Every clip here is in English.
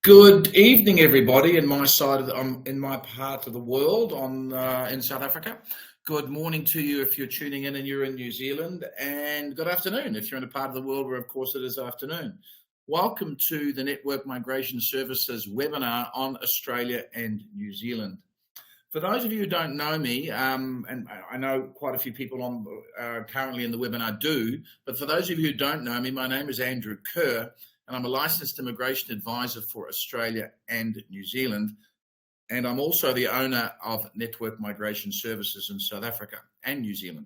Good evening, everybody. In my side of in my part of the world, in South Africa. Good morning to you if you're tuning in and you're in New Zealand, and good afternoon if you're in a part of the world where, of course, it is afternoon. Welcome to the Network Migration Services webinar on Australia and New Zealand. For those of you who don't know me, and I know quite a few people on currently in the webinar do, but for those of you who don't know me, my name is Andrew Kerr, and I'm a licensed immigration advisor for Australia and New Zealand. And I'm also the owner of Network Migration Services in South Africa and New Zealand.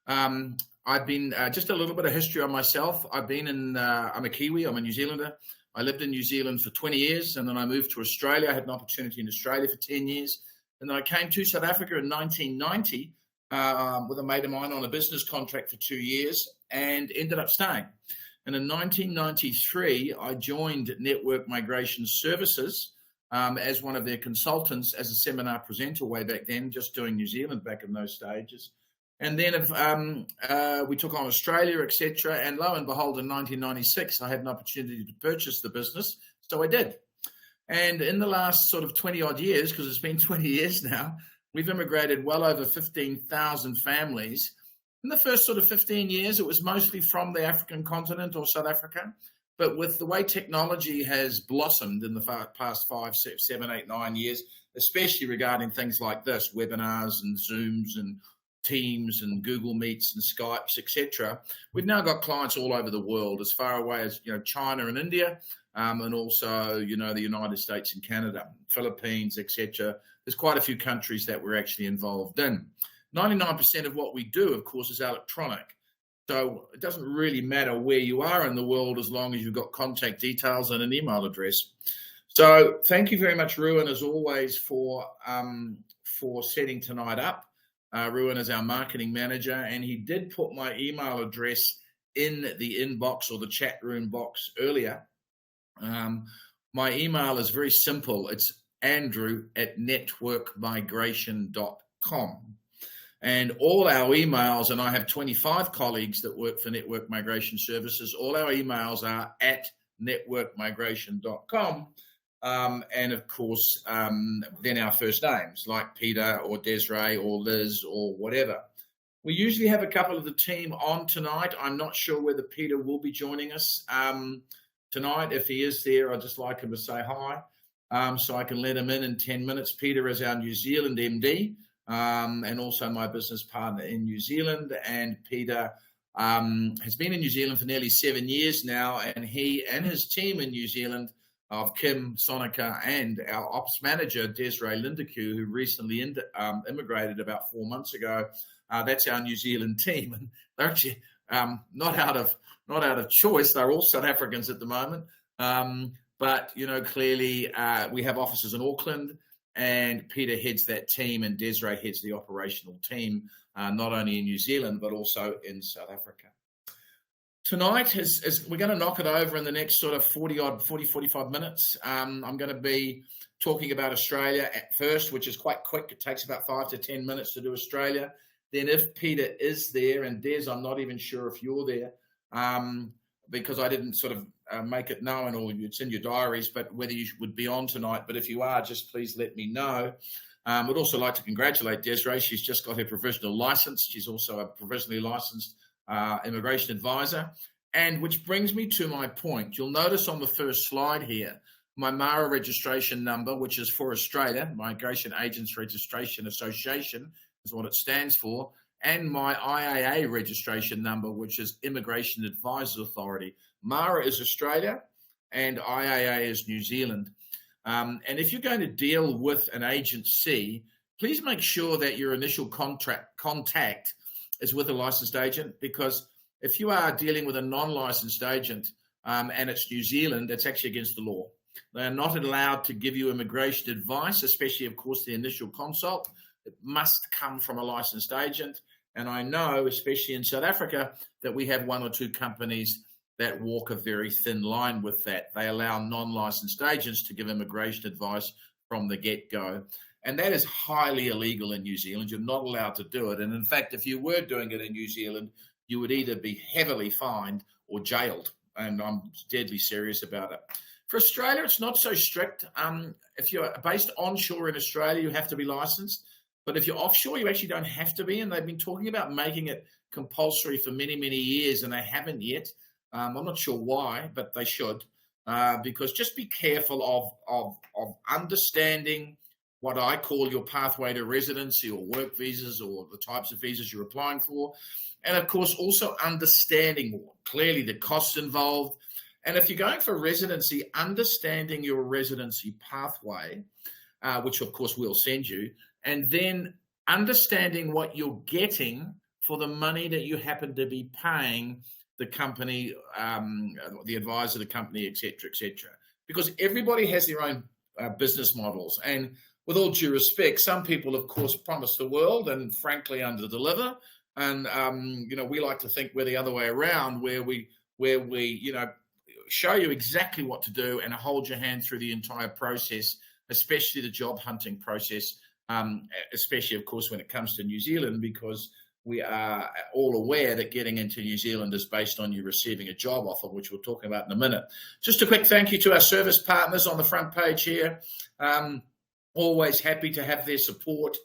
I've been, just a little bit of history on myself. I'm a Kiwi, I'm a New Zealander. I lived in New Zealand for 20 years, and then I moved to Australia. I had an opportunity in Australia for 10 years. And then I came to South Africa in 1990 with a mate of mine on a business contract for 2 years and ended up staying. And in 1993, I joined Network Migration Services as one of their consultants, as a seminar presenter way back then, just doing New Zealand back in those stages. And then we took on Australia, etc. And lo and behold, in 1996, I had an opportunity to purchase the business. So I did. And in the last sort of 20 odd years, because it's been 20 years now, we've immigrated well over 15,000 families. In the first sort of 15 years, it was mostly from the African continent or South Africa. But with the way technology has blossomed in the past 5, 6, 7, 8, 9 years, especially regarding things like this, webinars and Zooms and Teams and Google Meets and Skypes, etc., we've now got clients all over the world, as far away as China and India, and also the United States and Canada, Philippines, etc. There's quite a few countries that we're actually involved in. 99% of what we do, of course, is electronic. So it doesn't really matter where you are in the world as long as you've got contact details and an email address. So thank you very much, Ruan, as always, for setting tonight up. Ruan is our marketing manager, and he did put my email address in the inbox or the chat room box earlier. My email is very simple. It's andrew@networkmigration.com. And all our emails, and I have 25 colleagues that work for Network Migration Services, all our emails are at networkmigration.com. And of course, then our first names like Peter or Desiree or Liz or whatever. We usually have a couple of the team on tonight. I'm not sure whether Peter will be joining us tonight. If he is there, I'd just like him to say hi so I can let him in 10 minutes. Peter is our New Zealand MD. And also my business partner in New Zealand. And Peter has been in New Zealand for nearly 7 years now, and he and his team in New Zealand of Kim Sonica and our ops manager, Desiree Lindeque, who recently immigrated about 4 months ago. That's our New Zealand team. And they're actually not out of choice. They're all South Africans at the moment. But clearly we have offices in Auckland, and Peter heads that team, and Desiree heads the operational team, not only in New Zealand, but also in South Africa. Tonight, we're going to knock it over in the next sort of 45 minutes. I'm going to be talking about Australia at first, which is quite quick. It takes about 5 to 10 minutes to do Australia. Then if Peter is there, and Des, I'm not even sure if you're there, because I didn't sort of make it known, or it's in your diaries, but whether you would be on tonight. But if you are, just please let me know. I'd also like to congratulate Desiree. She's just got her provisional license. She's also a provisionally licensed immigration advisor. And which brings me to my point. You'll notice on the first slide here, my MARA registration number, which is for Australia, Migration Agents Registration Association is what it stands for, and my IAA registration number, which is Immigration Advisors Authority. MARA is Australia and IAA is New Zealand. And if you're going to deal with an agency, please make sure that your initial contact is with a licensed agent, because if you are dealing with a non-licensed agent and it's New Zealand, it's actually against the law. They are not allowed to give you immigration advice, especially, of course, the initial consult. It must come from a licensed agent. And I know, especially in South Africa, that we have 1 or 2 companies that walk a very thin line with that. They allow non-licensed agents to give immigration advice from the get-go. And that is highly illegal in New Zealand. You're not allowed to do it. And in fact, if you were doing it in New Zealand, you would either be heavily fined or jailed. And I'm deadly serious about it. For Australia, it's not so strict. If you're based onshore in Australia, you have to be licensed. But if you're offshore, you actually don't have to be. And they've been talking about making it compulsory for many, many years, and they haven't yet. I'm not sure why, but they should. Because just be careful of understanding what I call your pathway to residency or work visas or the types of visas you're applying for. And of course, also understanding more clearly the costs involved. And if you're going for residency, understanding your residency pathway, which of course we'll send you, and then understanding what you're getting for the money that you happen to be paying the company, the advisor, the company, et cetera, because everybody has their own business models. And with all due respect, some people, of course, promise the world and frankly under-deliver. And, we like to think we're the other way around, where we show you exactly what to do and hold your hand through the entire process, especially the job hunting process, especially, of course, when it comes to New Zealand, because we are all aware that getting into New Zealand is based on you receiving a job offer, which we'll talk about in a minute. Just a quick thank you to our service partners on the front page here. Always happy to have their support.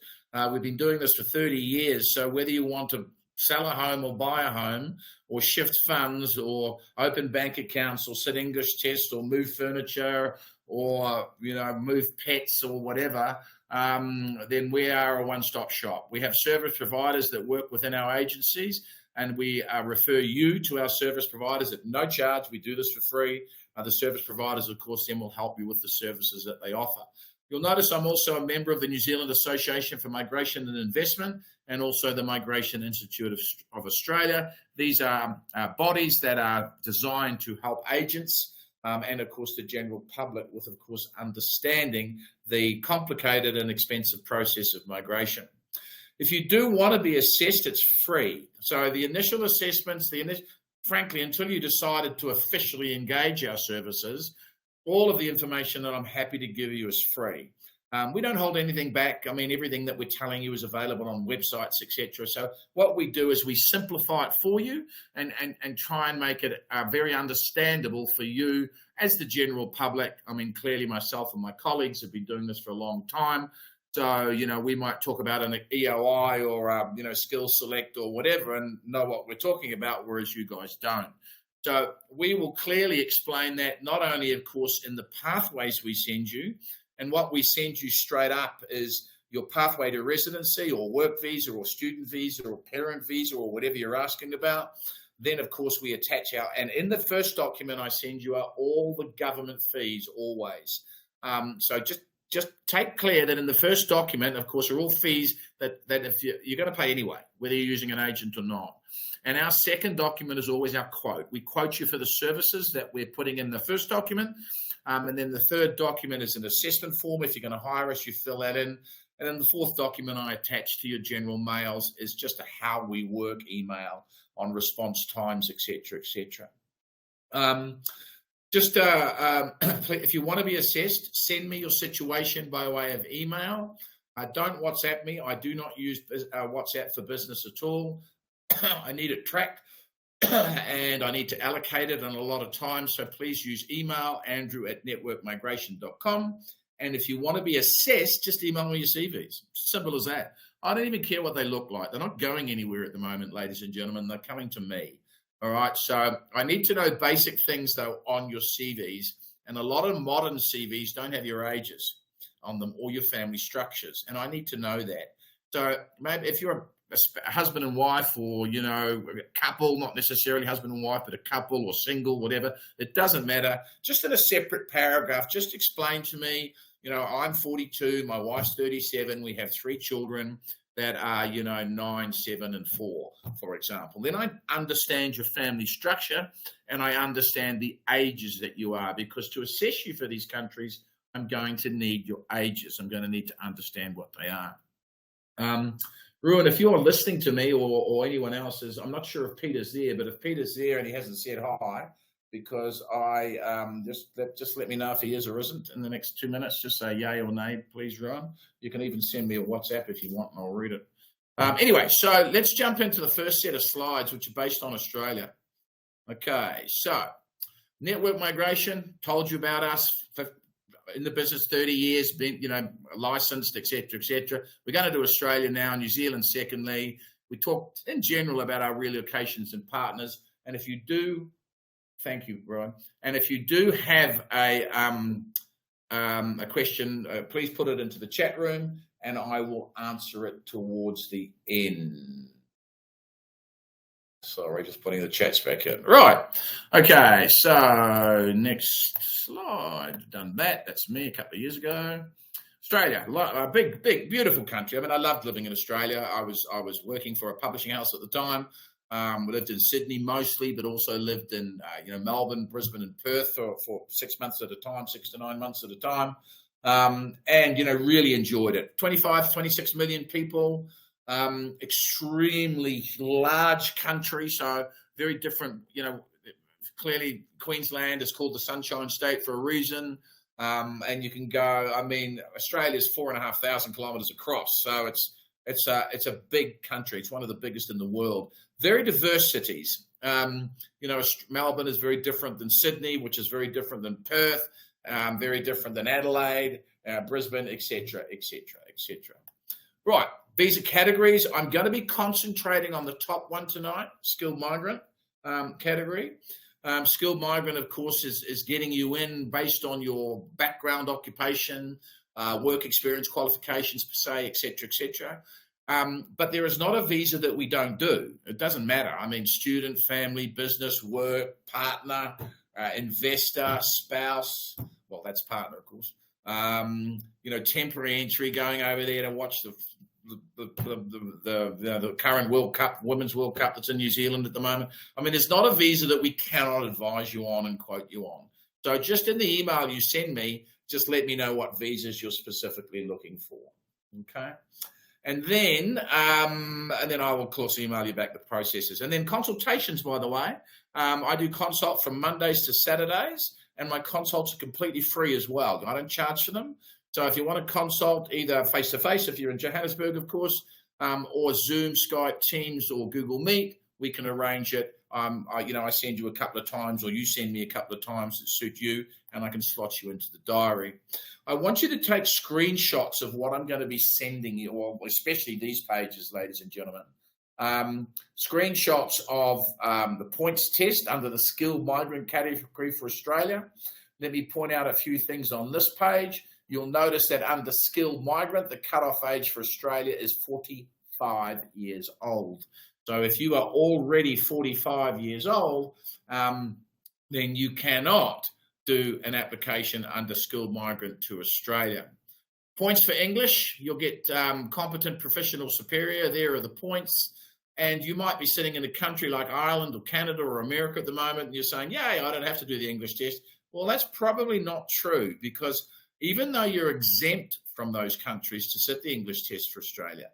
We've been doing this for 30 years, so whether you want to sell a home or buy a home or shift funds or open bank accounts or sit English tests or move furniture or, move pets or whatever, then we are a one-stop shop. We have service providers that work within our agencies, and we refer you to our service providers at no charge. We do this for free. The service providers, of course, then will help you with the services that they offer. You'll notice I'm also a member of the New Zealand Association for Migration and Investment and also the Migration Institute of Australia. These are bodies that are designed to help agents and, of course, the general public with, of course, understanding the complicated and expensive process of migration. If you do want to be assessed, it's free. So the initial assessments, frankly, until you decided to officially engage our services, all of the information that I'm happy to give you is free. We don't hold anything back. I mean, everything that we're telling you is available on websites, etc. So what we do is we simplify it for you and try and make it very understandable for you as the general public. I mean, clearly myself and my colleagues have been doing this for a long time. So, we might talk about an EOI or, Skills Select or whatever and know what we're talking about, whereas you guys don't. So we will clearly explain that, not only, of course, in the pathways we send you, and what we send you straight up is your pathway to residency or work visa or student visa or parent visa or whatever you're asking about. Then, of course, we attach and in the first document I send you are all the government fees always. So just take clear that in the first document, of course, are all fees that if you're going to pay anyway, whether you're using an agent or not. And our second document is always our quote. We quote you for the services that we're putting in the first document. And then the third document is an assessment form. If you're going to hire us, you fill that in. And then the fourth document I attach to your general mails is just a how we work email on response times, et cetera, et cetera. If you want to be assessed, send me your situation by way of email. Don't WhatsApp me. I do not use WhatsApp for business at all. I need it tracked and I need to allocate it in a lot of time. So please use email, andrew@networkmigration.com. And if you want to be assessed, just email me your CVs. Simple as that. I don't even care what they look like. They're not going anywhere at the moment, ladies and gentlemen. They're coming to me. All right. So I need to know basic things, though, on your CVs. And a lot of modern CVs don't have your ages on them or your family structures. And I need to know that. So maybe if you're a husband and wife or, a couple, not necessarily husband and wife, but a couple or single, whatever, it doesn't matter. Just in a separate paragraph, just explain to me, I'm 42, my wife's 37, we have 3 children that are, 9, 7, and 4, for example. Then I understand your family structure and I understand the ages that you are, because to assess you for these countries, I'm going to need your ages. I'm going to need to understand what they are. Ruan, if you're listening to me or anyone else I'm not sure if Peter's there, but if Peter's there and he hasn't said hi, because I just let me know if he is or isn't in the next 2 minutes. Just say yay or nay, please, Ruan. You can even send me a WhatsApp if you want, and I'll read it. Anyway, so let's jump into the first set of slides, which are based on Australia. Okay, so Network migration, told you about us. In the business 30 years, been, licensed, etc., etc. We're going to do Australia now, New Zealand secondly. We talked in general about our relocations and partners. And if you do, thank you, Brian. And if you do have a question, please put it into the chat room and I will answer it towards the end. Sorry, just putting the chats back in. Right. Okay, so next slide. Done that. That's me a couple of years ago. Australia, a big, beautiful country. I mean, I loved living in Australia. I was working for a publishing house at the time. We lived in Sydney mostly, but also lived in Melbourne, Brisbane, and Perth for 6 months at a time, 6 to 9 months at a time, and really enjoyed it. 26 million people. Extremely large country, so very different. Clearly Queensland is called the Sunshine State for a reason, and you can go. I mean, Australia's 4,500 kilometres across, so it's a big country. It's one of the biggest in the world. Very diverse cities. Melbourne is very different than Sydney, which is very different than Perth, very different than Adelaide, Brisbane, etc., etc., etc. Right. Visa categories. I'm going to be concentrating on the top one tonight, skilled migrant category. Skilled migrant, of course, is getting you in based on your background, occupation, work experience, qualifications per se, etc., etc. But there is not a visa that we don't do. It doesn't matter. I mean, student, family, business, work, partner, investor, spouse. Well, that's partner, of course. Temporary entry, going over there to watch the current World Cup, Women's World Cup that's in New Zealand at the moment. I mean, there's not a visa that we cannot advise you on and quote you on. So just in the email you send me, just let me know what visas you're specifically looking for. Okay. And then I will, of course, email you back the processes. And then consultations, by the way. I do consult from Mondays to Saturdays, and my consults are completely free as well. I don't charge for them. So if you want to consult either face-to-face, if you're in Johannesburg, of course, or Zoom, Skype, Teams, or Google Meet, we can arrange it. I send you a couple of times, or you send me a couple of times that suit you, and I can slot you into the diary. I want you to take screenshots of what I'm going to be sending you, or especially these pages, ladies and gentlemen. Screenshots of the points test under the skilled migrant category for Australia. Let me point out a few things on this page. You'll notice that under skilled migrant, the cutoff age for Australia is 45 years old. So if you are already 45 years old, then you cannot do an application under skilled migrant to Australia. Points for English, you'll get competent, professional, superior. There are the points. And you might be sitting in a country like Ireland or Canada or America at the moment, and you're saying, yay, I don't have to do the English test. Well, that's probably not true, because even though you're exempt from those countries to sit the English test for Australia,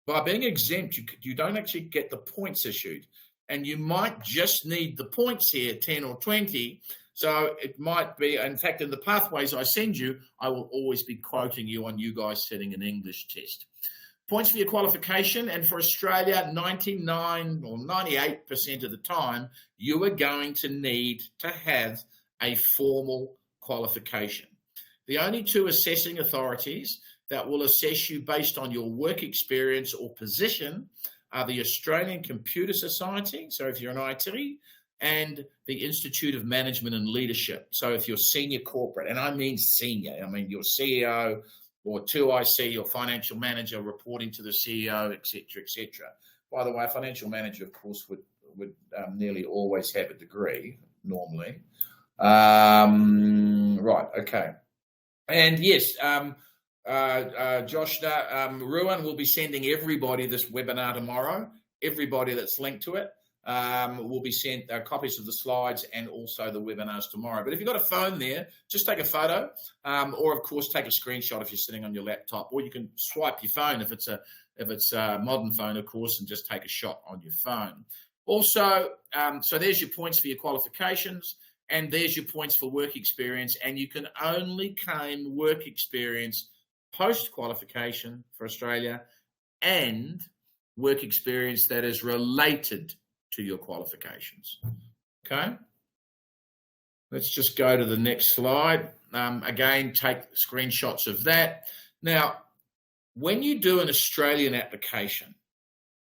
by being exempt, you don't actually get the points issued. And you might just need the points here, 10 or 20. So it might be, in fact, in the pathways I send you, I will always be quoting you on you guys sitting an English test. Points for your qualification, and for Australia, 99 or 98% of the time, you are going to need to have a formal qualification. The only two assessing authorities that will assess you based on your work experience or position are the Australian Computer Society, so if you're an IT, and the Institute of Management and Leadership. So if you're senior corporate, and I mean senior, I mean your CEO or 2IC or financial manager reporting to the CEO, et cetera, By the way, a financial manager, of course, would nearly always have a degree, normally. Right, okay. And yes, Josh Ruan will be sending everybody this webinar tomorrow. Everybody that's linked to it will be sent copies of the slides and also the webinars tomorrow. But if you've got a phone there, just take a photo, or of course take a screenshot if you're sitting on your laptop, or you can swipe your phone if it's a modern phone, of course, and just take a shot on your phone. Also, so there's your points for your qualifications. And there's your points for work experience. And you can only claim work experience post-qualification for Australia and work experience that is related to your qualifications. Okay? Let's just go to the next slide. Again, take screenshots of that. Now, when you do an Australian application,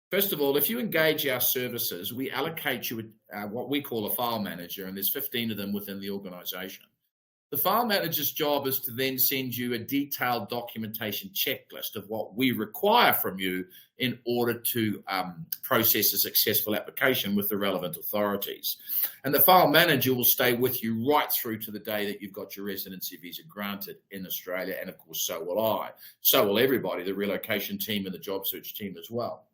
first of all, if you engage our services, we allocate you what we call a file manager, and there's 15 of them within the organisation. The file manager's job is to then send you a detailed documentation checklist of what we require from you in order to process a successful application with the relevant authorities. And the file manager will stay with you right through to the day that you've got your residency visa granted in Australia. And of course, so will I. So will everybody, the relocation team and the job search team as well.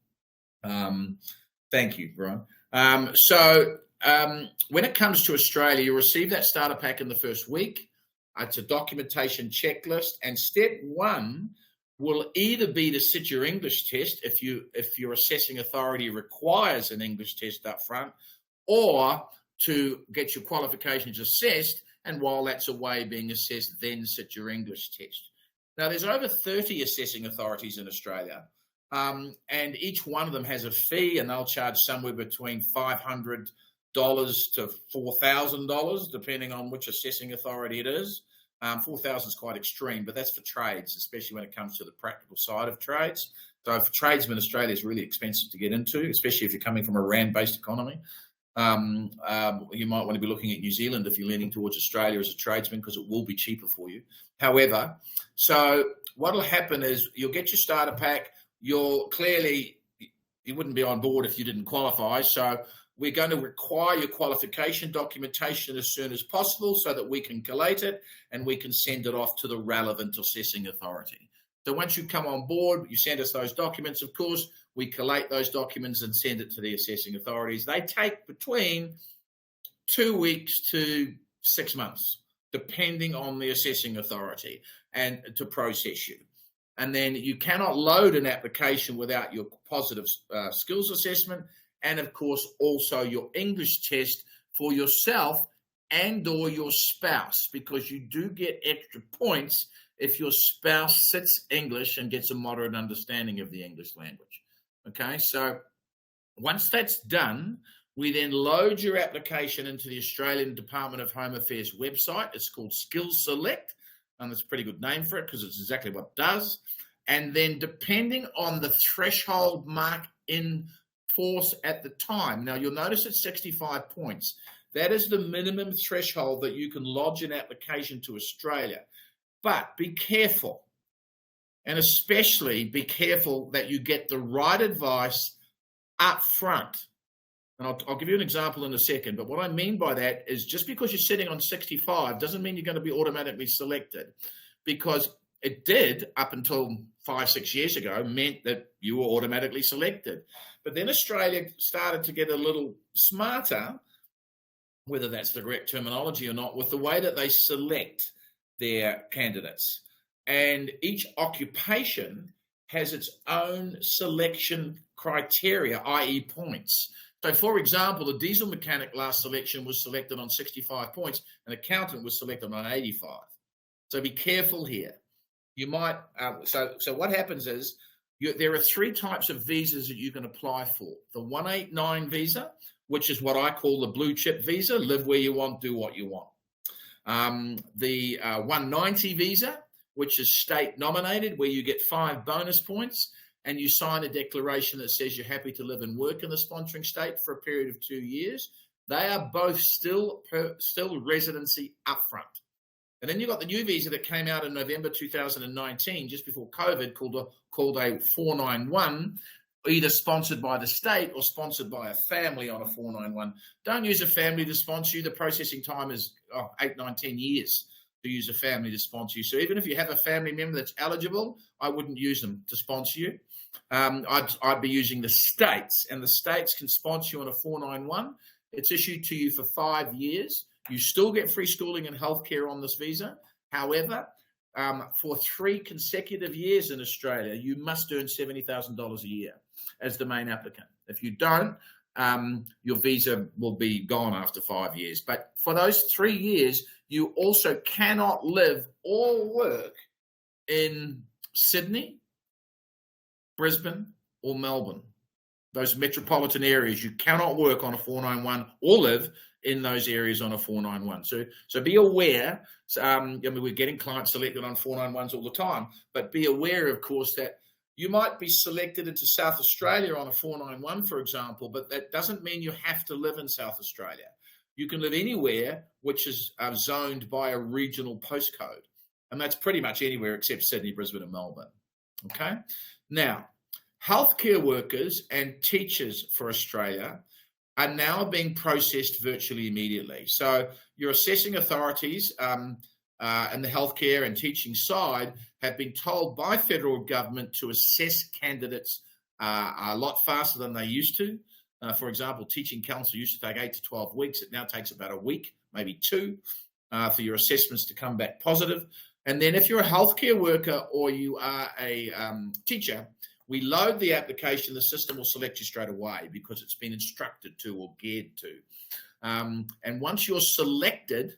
Thank you, Brian. When it comes to Australia, you receive that starter pack in the first week. It's a documentation checklist, and step one will either be to sit your English test if your assessing authority requires an English test up front, or to get your qualifications assessed, and while that's away being assessed, then sit your English test. Now, there's over 30 assessing authorities in Australia, and each one of them has a fee, and they'll charge somewhere between $500 to $4,000, depending on which assessing authority it is. 4,000 is quite extreme, but that's for trades, especially when it comes to the practical side of trades. So for tradesmen, Australia is really expensive to get into, especially if you're coming from a rand-based economy. You might want to be looking at New Zealand if you're leaning towards Australia as a tradesman, because it will be cheaper for you. However, so what will happen is you'll get your starter pack. You wouldn't be on board if you didn't qualify. So we're going to require your qualification documentation as soon as possible so that we can collate it and we can send it off to the relevant assessing authority. So once you come on board, you send us those documents, of course, we collate those documents and send it to the assessing authorities. They take between 2 weeks to 6 months, depending on the assessing authority, and to process you. And then you cannot load an application without your positive skills assessment, and of course also your English test for yourself and or your spouse, because you do get extra points if your spouse sits English and gets a moderate understanding of the English language. Okay, so once that's done, we then load your application into the Australian Department of Home Affairs website. It's called Skills Select, and that's a pretty good name for it because it's exactly what it does. And then depending on the threshold mark in force at the time. Now, you'll notice it's 65 points. That is the minimum threshold that you can lodge an application to Australia. But be careful, and especially be careful that you get the right advice up front. And I'll give you an example in a second, but what I mean by that is just because you're sitting on 65 doesn't mean you're going to be automatically selected, because it did up until 5-6 years ago meant that you were automatically selected. But then Australia started to get a little smarter, whether that's the correct terminology or not, with the way that they select their candidates. And each occupation has its own selection criteria, i.e. points. So, for example, a diesel mechanic last selection was selected on 65 points, an accountant was selected on 85. So be careful here. You might, so what happens is there are 3 types of visas that you can apply for. The 189 visa, which is what I call the blue chip visa, live where you want, do what you want. The 190 visa, which is state nominated, where you get 5 bonus points and you sign a declaration that says you're happy to live and work in the sponsoring state for a period of 2 years. They are both still residency upfront. And then you've got the new visa that came out in November 2019, just before COVID, called a 491, either sponsored by the state or sponsored by a family on a 491. Don't use a family to sponsor you. The processing time is 8, 9, 10 years to use a family to sponsor you. So even if you have a family member that's eligible, I wouldn't use them to sponsor you. I'd be using the states, and the states can sponsor you on a 491. It's issued to you for 5 years. You still get free schooling and healthcare on this visa. However, for 3 consecutive years in Australia, you must earn $70,000 a year as the main applicant. If you don't, your visa will be gone after 5 years. But for those 3 years, you also cannot live or work in Sydney, Brisbane, or Melbourne. Those metropolitan areas, you cannot work on a 491 or live in those areas on a 491. So be aware. We're getting clients selected on 491s all the time, but be aware, of course, that you might be selected into South Australia on a 491, for example, but that doesn't mean you have to live in South Australia. You can live anywhere which is zoned by a regional postcode. And that's pretty much anywhere except Sydney, Brisbane, and Melbourne. Okay? Now, healthcare workers and teachers for Australia are now being processed virtually immediately. So your assessing authorities and the healthcare and teaching side have been told by federal government to assess candidates a lot faster than they used to. For example, teaching council used to take 8 to 12 weeks. It now takes about a week, maybe 2, for your assessments to come back positive. And then if you're a healthcare worker or you are a teacher, we load the application, the system will select you straight away because it's been instructed to or geared to. And once you're selected,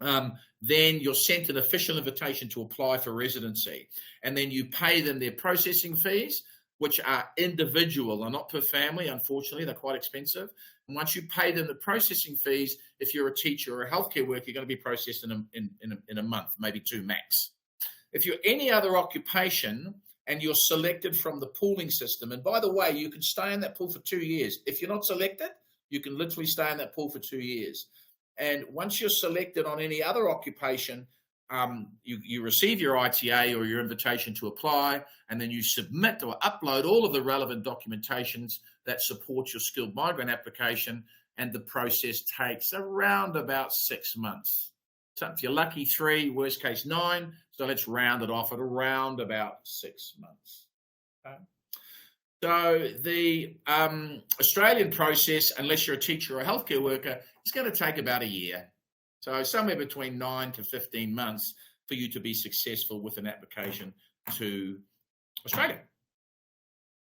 then you're sent an official invitation to apply for residency. And then you pay them their processing fees, which are individual, they're not per family, unfortunately, they're quite expensive. And once you pay them the processing fees, if you're a teacher or a healthcare worker, you're going to be processed in a month, maybe 2 max. If you're any other occupation and you're selected from the pooling system, and by the way, you can stay in that pool for 2 years. If you're not selected, you can literally stay in that pool for 2 years. And once you're selected on any other occupation, you receive your ITA or your invitation to apply, and then you submit or upload all of the relevant documentations that support your skilled migrant application, and the process takes around about 6 months. So if you're lucky, 3, worst case 9, so let's round it off at around about 6 months. Okay. So the Australian process, unless you're a teacher or a healthcare worker, is going to take about a year. So somewhere between 9 to 15 months for you to be successful with an application to Australia.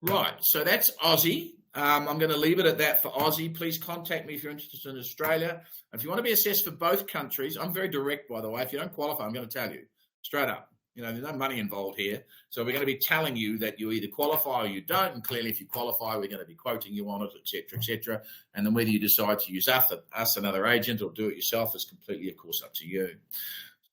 Right, so that's Aussie. I'm going to leave it at that for Aussie. Please contact me if you're interested in Australia. If you want to be assessed for both countries, I'm very direct, by the way. If you don't qualify, I'm going to tell you straight up. There's no money involved here. So we're going to be telling you that you either qualify or you don't. And clearly, if you qualify, we're going to be quoting you on it, et cetera, et cetera. And then whether you decide to use us, another agent, or do it yourself is completely, of course, up to you.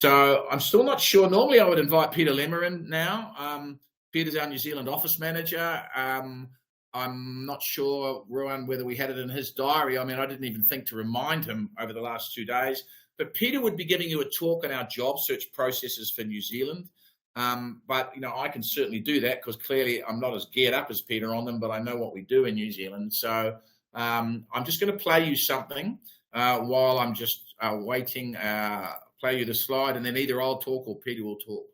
So I'm still not sure. Normally, I would invite Peter Lemmer in now. Peter's our New Zealand office manager. I'm not sure, Ruan, whether we had it in his diary. I mean, I didn't even think to remind him over the last 2 days. But Peter would be giving you a talk on our job search processes for New Zealand. But, I can certainly do that because clearly I'm not as geared up as Peter on them, but I know what we do in New Zealand. So I'm just going to play you something while I'm just waiting, play you the slide, and then either I'll talk or Peter will talk.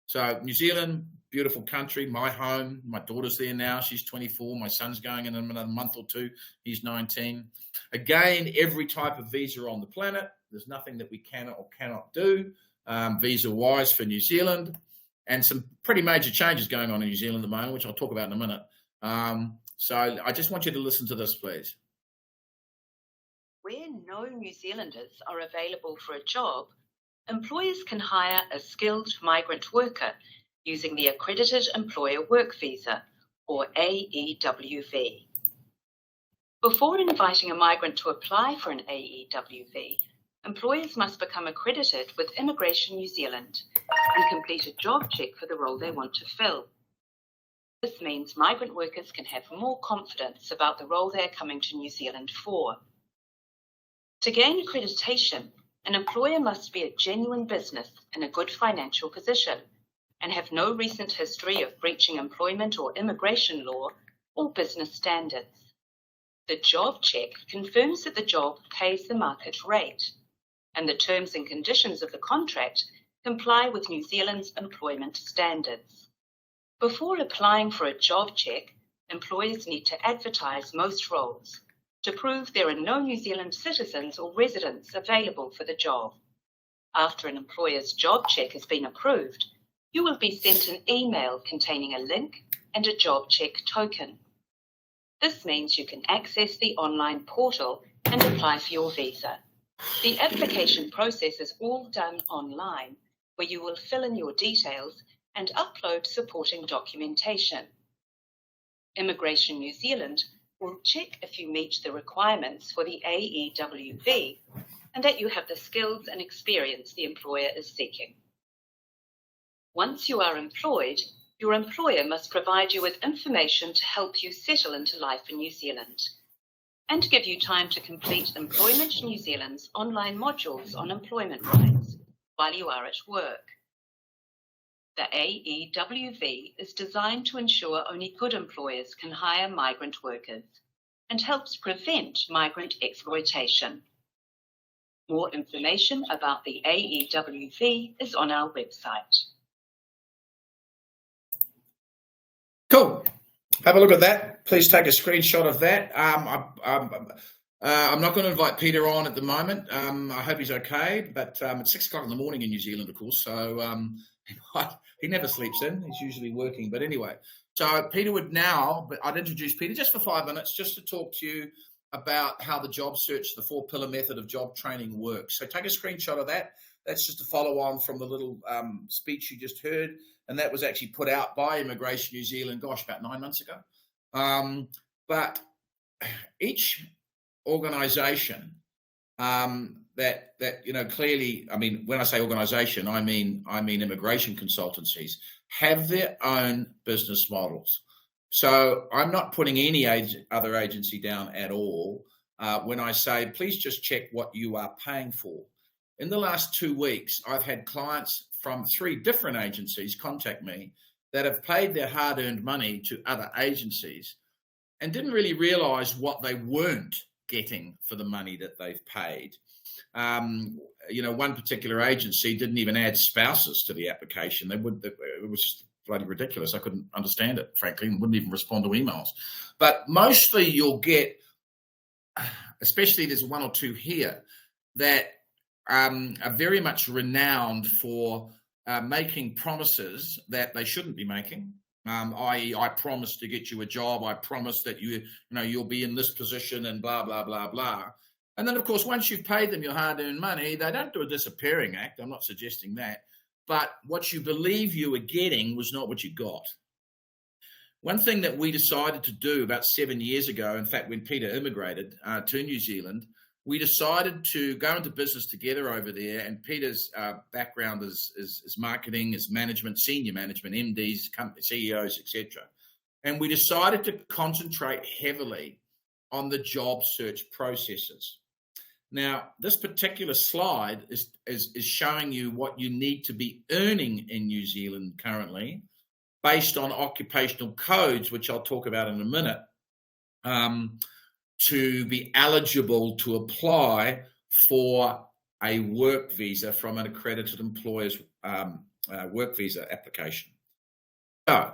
So New Zealand, beautiful country, my home. My daughter's there now. She's 24. My son's going in another month or 2. He's 19. Again, every type of visa on the planet. There's nothing that we can or cannot do visa-wise for New Zealand. And some pretty major changes going on in New Zealand at the moment, which I'll talk about in a minute. So I just want you to listen to this, please. Where no New Zealanders are available for a job, employers can hire a skilled migrant worker using the Accredited Employer Work Visa, or AEWV. Before inviting a migrant to apply for an AEWV, employers must become accredited with Immigration New Zealand and complete a job check for the role they want to fill. This means migrant workers can have more confidence about the role they are coming to New Zealand for. To gain accreditation, an employer must be a genuine business in a good financial position and have no recent history of breaching employment or immigration law or business standards. The job check confirms that the job pays the market rate, and the terms and conditions of the contract comply with New Zealand's employment standards. Before applying for a job check, employers need to advertise most roles to prove there are no New Zealand citizens or residents available for the job. After an employer's job check has been approved, you will be sent an email containing a link and a job check token. This means you can access the online portal and apply for your visa. The application process is all done online, where you will fill in your details and upload supporting documentation. Immigration New Zealand will check if you meet the requirements for the AEWV and that you have the skills and experience the employer is seeking. Once you are employed, your employer must provide you with information to help you settle into life in New Zealand and give you time to complete Employment New Zealand's online modules on employment rights while you are at work. The AEWV is designed to ensure only good employers can hire migrant workers and helps prevent migrant exploitation. More information about the AEWV is on our website. Cool. Have a look at that. Please take a screenshot of that. I'm not going to invite Peter on at the moment. I hope he's okay, but it's 6 o'clock in the morning in New Zealand, of course, so he never sleeps in. He's usually working. But anyway, so Peter would now, but I'd introduce Peter just for 5 minutes, just to talk to you about how the job search, the 4-pillar method of job training works. So take a screenshot of that. That's just a follow on from the little speech you just heard. And that was actually put out by Immigration New Zealand, about 9 months ago. But each organisation that clearly, I mean, when I say organisation, I mean immigration consultancies, have their own business models. So I'm not putting any other agency down at all when I say, please just check what you are paying for. In the last 2 weeks, I've had clients from 3 different agencies contact me that have paid their hard-earned money to other agencies and didn't really realise what they weren't getting for the money that they've paid. One particular agency didn't even add spouses to the application. It was just bloody ridiculous. I couldn't understand it, frankly, and wouldn't even respond to emails. But mostly you'll get, especially there's 1 or 2 here, that are very much renowned for making promises that they shouldn't be making, i.e. I promise to get you a job, I promise that you'll be in this position and blah, blah, blah, blah. And then, of course, once you've paid them your hard-earned money, they don't do a disappearing act. I'm not suggesting that. But what you believe you were getting was not what you got. One thing that we decided to do about 7 years ago, in fact, when Peter immigrated to New Zealand, we decided to go into business together over there, and Peter's background is marketing, is management, senior management, MDs, company CEOs, etc. And we decided to concentrate heavily on the job search processes. Now, this particular slide is showing you what you need to be earning in New Zealand currently, based on occupational codes, which I'll talk about in a minute, to be eligible to apply for a work visa from an accredited employer's work visa application. So,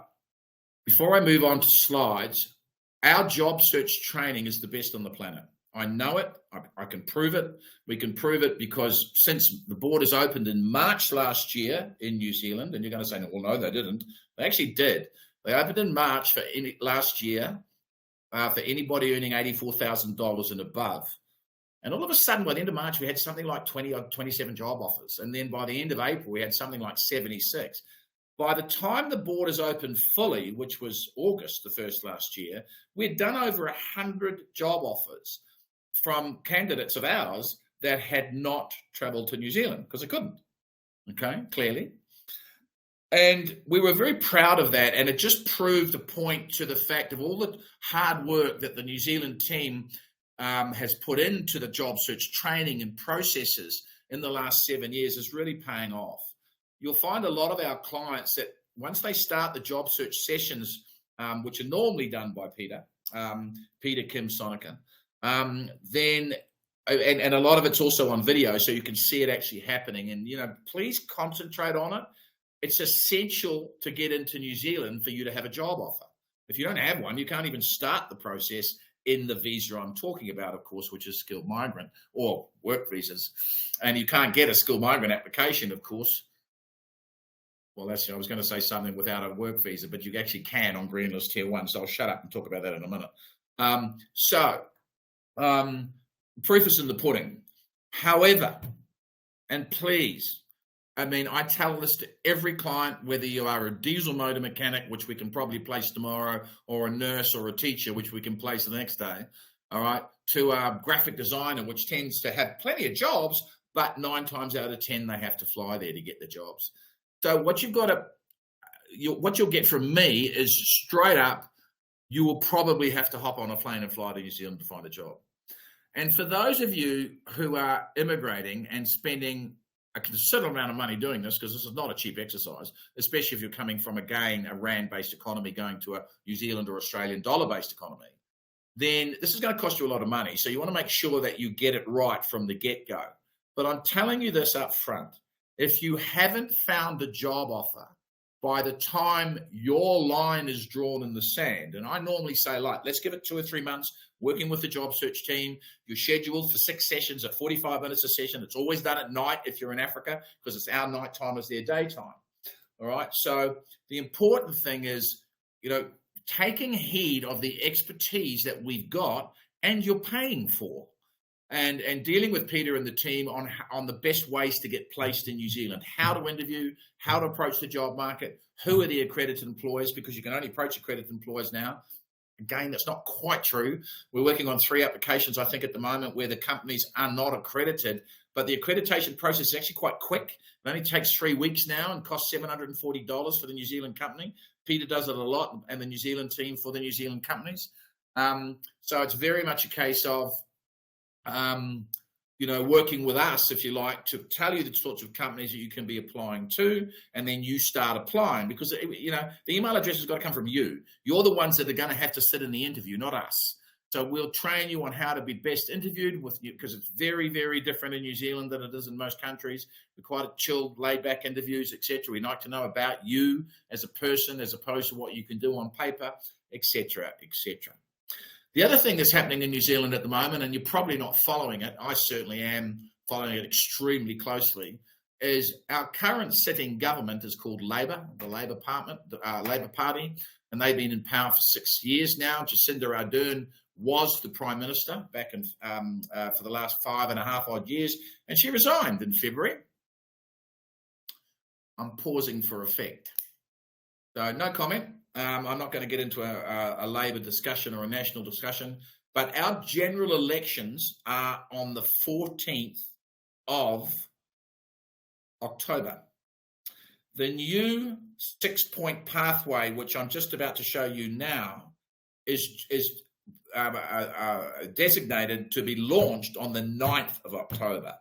before I move on to slides, our job search training is the best on the planet. I know it. I can prove it. We can prove it because since the borders opened in March last year in New Zealand, and you're going to say, well, no, they didn't. They actually did. They opened in March last year for anybody earning $84,000 and above. And all of a sudden, by the end of March, we had something like 20 or 27 job offers. And then by the end of April, we had something like 76. By the time the borders opened fully, which was August, the first last year, we'd done over 100 job offers from candidates of ours that had not travelled to New Zealand because they couldn't, okay, clearly. And we were very proud of that, and it just proved a point to the fact of all the hard work that the New Zealand team has put into the job search training and processes in the last 7 years is really paying off. You'll find a lot of our clients that once they start the job search sessions, which are normally done by Peter Kim Sonica, then a lot of it's also on video, so you can see it actually happening. And, please concentrate on it. It's essential to get into New Zealand for you to have a job offer. If you don't have one, you can't even start the process in the visa I'm talking about, of course, which is skilled migrant or work visas. And you can't get a skilled migrant application, of course. Well, actually, I was going to say something without a work visa, but you actually can on Green List Tier 1, so I'll shut up and talk about that in a minute. Proof is in the pudding. However, and please, I mean, I tell this to every client, whether you are a diesel motor mechanic, which we can probably place tomorrow, or a nurse or a teacher, which we can place the next day, all right, to a graphic designer, which tends to have plenty of jobs, but 9 times out of 10, they have to fly there to get the jobs. So what you'll get from me is straight up, you will probably have to hop on a plane and fly to New Zealand to find a job. And for those of you who are immigrating and spending a considerable amount of money doing this, because this is not a cheap exercise, especially if you're coming from a rand-based economy going to a New Zealand or Australian dollar-based economy, then this is going to cost you a lot of money. So you want to make sure that you get it right from the get-go. But I'm telling you this up front, if you haven't found a job offer by the time your line is drawn in the sand, and I normally say, let's give it 2 or 3 months, working with the job search team. You're scheduled for 6 sessions at 45 minutes a session. It's always done at night if you're in Africa, because it's our nighttime is their daytime. All right. So the important thing is, taking heed of the expertise that we've got and you're paying for, and dealing with Peter and the team on the best ways to get placed in New Zealand, how to interview, how to approach the job market, who are the accredited employers, because you can only approach accredited employers now. Again, that's not quite true. We're working on 3 applications, I think, at the moment where the companies are not accredited, but the accreditation process is actually quite quick. It only takes 3 weeks now and costs $740 for the New Zealand company. Peter does it a lot, and the New Zealand team for the New Zealand companies. So it's very much a case of, working with us, if you like, to tell you the sorts of companies that you can be applying to, and then you start applying, because, the email address has got to come from you. You're the ones that are going to have to sit in the interview, not us. So we'll train you on how to be best interviewed with you, because it's very, very different in New Zealand than it is in most countries. We're quite chilled, laid-back interviews, etc. We like to know about you as a person, as opposed to what you can do on paper, etc., etc. The other thing that's happening in New Zealand at the moment, and you're probably not following it, I certainly am following it extremely closely, is our current sitting government is called Labor, the Labor Party, and they've been in power for 6 years now. Jacinda Ardern was the Prime Minister back in for the last 5.5 odd years, and she resigned in February. I'm pausing for effect. So no comment. I'm not going to get into a Labor discussion or a national discussion, but our general elections are on the 14th of October. The new 6-point pathway, which I'm just about to show you now, is designated to be launched on the 9th of October,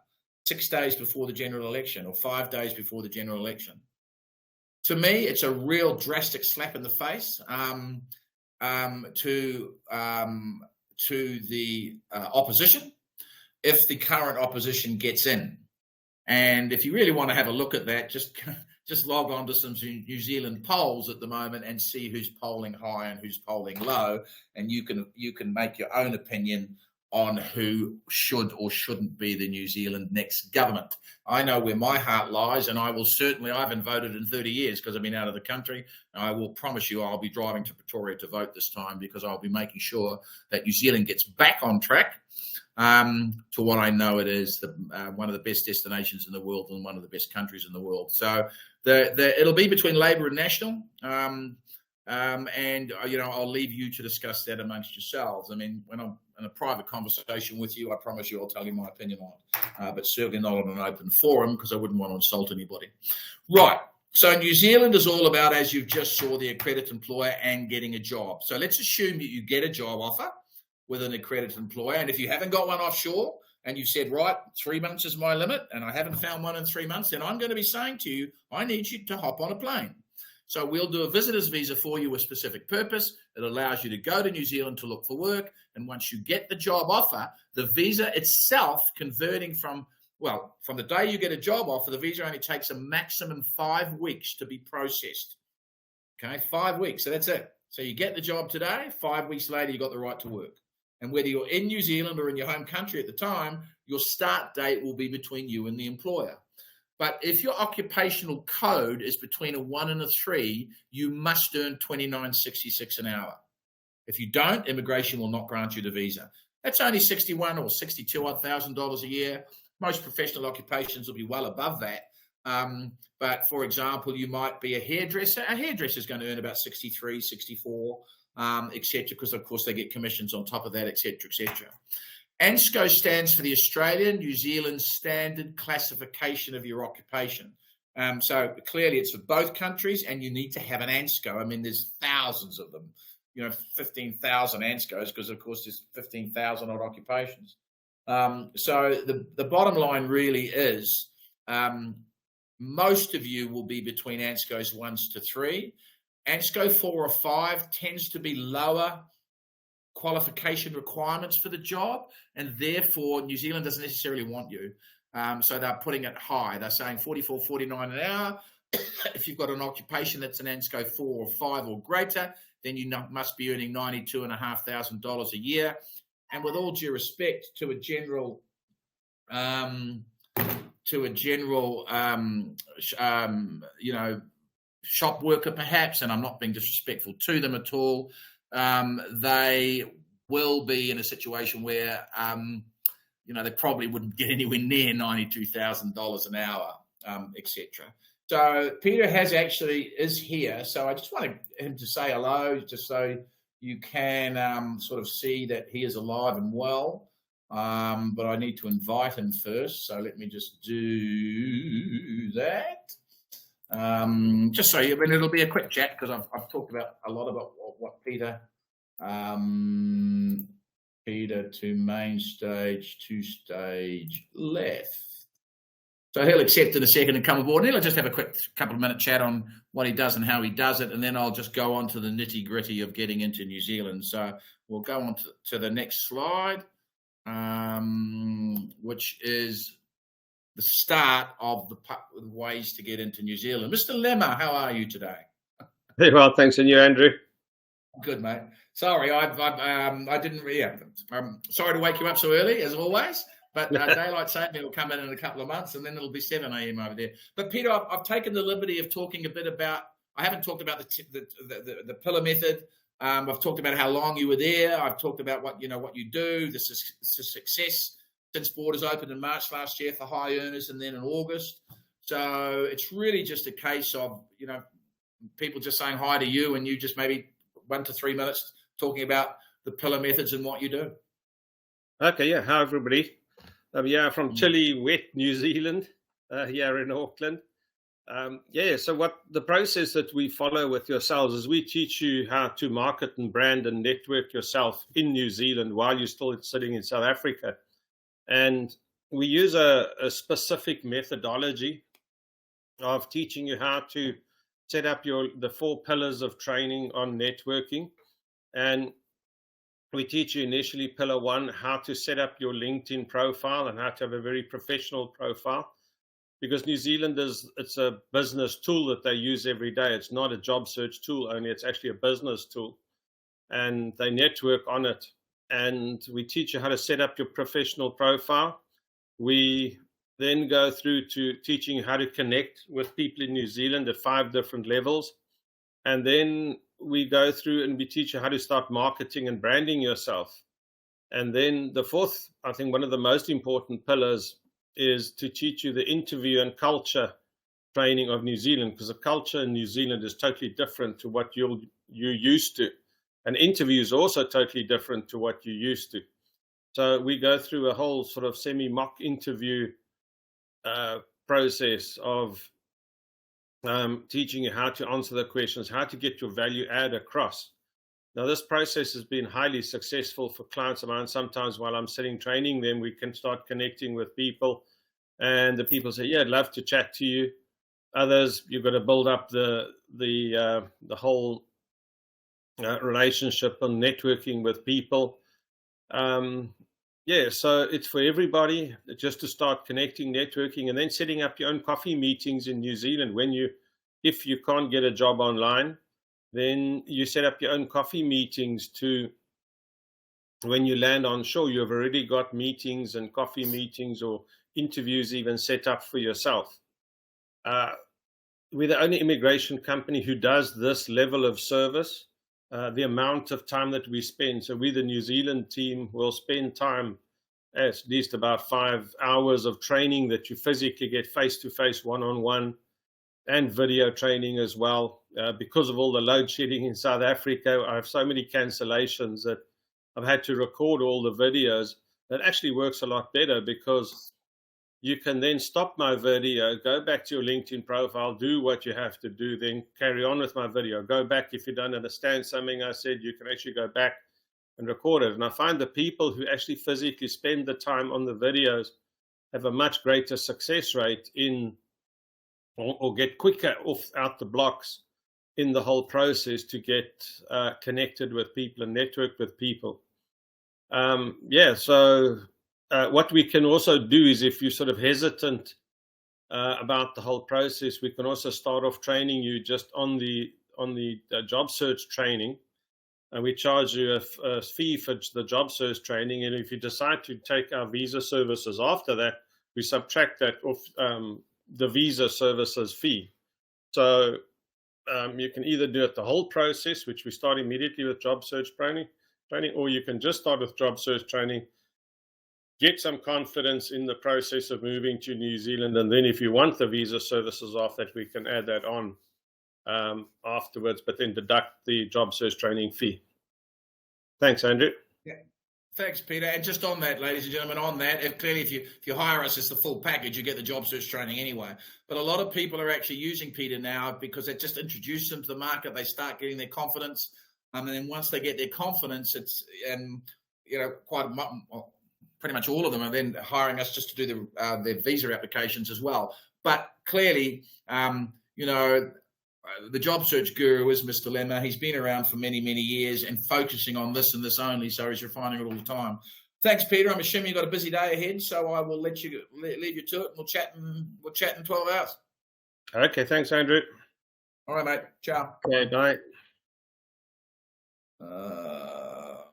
6 days before the general election, or 5 days before the general election. To me, it's a real drastic slap in the face to the opposition, if the current opposition gets in. And if you really want to have a look at that, just log on to some New Zealand polls at the moment and see who's polling high and who's polling low, and you can make your own opinion on who should or shouldn't be the New Zealand next government. I know where my heart lies, and I haven't voted in 30 years because I've been out of the country. I will promise you I'll be driving to Pretoria to vote this time, because I'll be making sure that New Zealand gets back on track to what I know it is, one of the best destinations in the world and one of the best countries in the world. So it'll be between Labor and National. And I'll leave you to discuss that amongst yourselves. I mean, when I'm in a private conversation with you, I promise you I'll tell you my opinion on it, but certainly not on an open forum, because I wouldn't want to insult anybody. Right. So New Zealand is all about, as you just saw, the accredited employer and getting a job. So let's assume that you get a job offer with an accredited employer, and if you haven't got one offshore and you said, right, 3 months is my limit, and I haven't found one in 3 months, then I'm going to be saying to you, I need you to hop on a plane. So we'll do a visitor's visa for you with specific purpose. It allows you to go to New Zealand to look for work. And once you get the job offer, the visa itself converting from the day you get a job offer, the visa only takes a maximum 5 weeks to be processed. Okay, 5 weeks. So that's it. So you get the job today, 5 weeks later, you got the right to work. And whether you're in New Zealand or in your home country at the time, your start date will be between you and the employer. But if your occupational code is between a 1 and a 3, you must earn $29.66 an hour. If you don't, immigration will not grant you the visa. That's only $61,000 or $62,000 a year. Most professional occupations will be well above that. But for example, you might be a hairdresser. A hairdresser is going to earn about 63, 64, etc., because of course they get commissions on top of that, etc., etc. ANSCO stands for the Australian New Zealand Standard Classification of Your Occupation. So clearly it's for both countries, and you need to have an ANSCO. I mean, there's thousands of them, 15,000 ANSCOs, because of course there's 15,000 odd occupations. So the bottom line really is, most of you will be between ANSCOs 1 to 3. ANSCO 4 or 5 tends to be lower qualification requirements for the job, and therefore New Zealand doesn't necessarily want you. So they're putting it high. They're saying 44, 49 an hour. If you've got an occupation that's an ANSCO 4 or 5 or greater, then you must be earning $92,500 a year. And with all due respect to a general shop worker perhaps, and I'm not being disrespectful to them at all, they will be in a situation where they probably wouldn't get anywhere near $92,000 an hour, etc. So Peter is here. So I just wanted him to say hello, just so you can sort of see that he is alive and well. But I need to invite him first. So let me just do that. Just so it'll be a quick chat, because I've talked about a lot about what Peter. Peter to main stage, to stage left. So he'll accept in a second and come aboard. And he'll just have a quick couple of minute chat on what he does and how he does it. And then I'll just go on to the nitty gritty of getting into New Zealand. So we'll go on to the next slide, which is the start of the ways to get into New Zealand. Mr. Lemmer, how are you today? Very well, thanks. And you, Andrew? Good, mate. Sorry, I didn't really. Sorry to wake you up so early, as always. But daylight saving will come in a couple of months, and then it'll be 7 a.m. over there. But Peter, I've taken the liberty of talking a bit about. I haven't talked about the pillar method. I've talked about how long you were there. I've talked about what you do. This is success since borders opened in March last year for high earners, and then in August. So it's really just a case of people just saying hi to you, and you just maybe 1 to 3 minutes talking about the pillar methods and what you do. Okay, yeah. Hi, everybody. From chilly, wet New Zealand, here in Auckland. So what the process that we follow with yourselves is we teach you how to market and brand and network yourself in New Zealand while you're still sitting in South Africa. And we use a specific methodology of teaching you how to set up the 4 pillars of training on networking. And we teach you initially pillar 1, how to set up your LinkedIn profile and how to have a very professional profile. Because New Zealand it's a business tool that they use every day. It's not a job search tool only, it's actually a business tool. And they network on it. And we teach you how to set up your professional profile. We then go through to teaching you how to connect with people in New Zealand at 5 different levels. And then we go through and we teach you how to start marketing and branding yourself. And then the 4th, I think one of the most important pillars is to teach you the interview and culture training of New Zealand, because the culture in New Zealand is totally different to what you're used to. And interview is also totally different to what you're used to. So we go through a whole sort of semi-mock interview process of teaching you how to answer the questions, how to get your value add across. Now, this process has been highly successful for clients of mine. Sometimes while I'm sitting training them, we can start connecting with people, and the people say, yeah, I'd love to chat to you. Others, you've got to build up the whole relationship and networking with people. So it's for everybody, just to start connecting, networking, and then setting up your own coffee meetings in New Zealand. If you can't get a job online, then you set up your own coffee meetings to, when you land on shore, you've already got meetings and coffee meetings or interviews even set up for yourself. We're the only immigration company who does this level of service. The amount of time that we spend. So we, the New Zealand team, will spend time at least about 5 hours of training that you physically get face-to-face, one-on-one, and video training as well. Because of all the load shedding in South Africa, I have so many cancellations that I've had to record all the videos. That actually works a lot better because you can then stop my video, go back to your LinkedIn profile, do what you have to do, then carry on with my video. Go back if you don't understand something I said, you can actually go back and record it. And I find the people who actually physically spend the time on the videos have a much greater success rate in or get quicker out the blocks in the whole process to get connected with people and network with people. So what we can also do is, if you're sort of hesitant about the whole process, we can also start off training you just on the job search training. And we charge you a fee for the job search training. And if you decide to take our visa services after that, we subtract that off the visa services fee. So you can either do it the whole process, which we start immediately with job search training, or you can just start with job search training, get some confidence in the process of moving to New Zealand. And then if you want the visa services off that, we can add that on afterwards, but then deduct the job search training fee. Thanks, Andrew. Yeah. Thanks, Peter. And just on that, ladies and gentlemen, on that, clearly if you hire us, it's the full package. You get the job search training anyway. But a lot of people are actually using Peter now because it just introduced them to the market. They start getting their confidence, and then once they get their confidence, it's pretty much all of them are then hiring us just to do their visa applications as well. But clearly, the job search guru is Mr. Lemmer. He's been around for many, many years and focusing on this and this only, so he's refining it all the time. Thanks, Peter. I'm assuming you've got a busy day ahead, so I will leave you to it. We'll chat in 12 hours. Okay, thanks, Andrew. All right, mate. Ciao. Okay, bye. I'll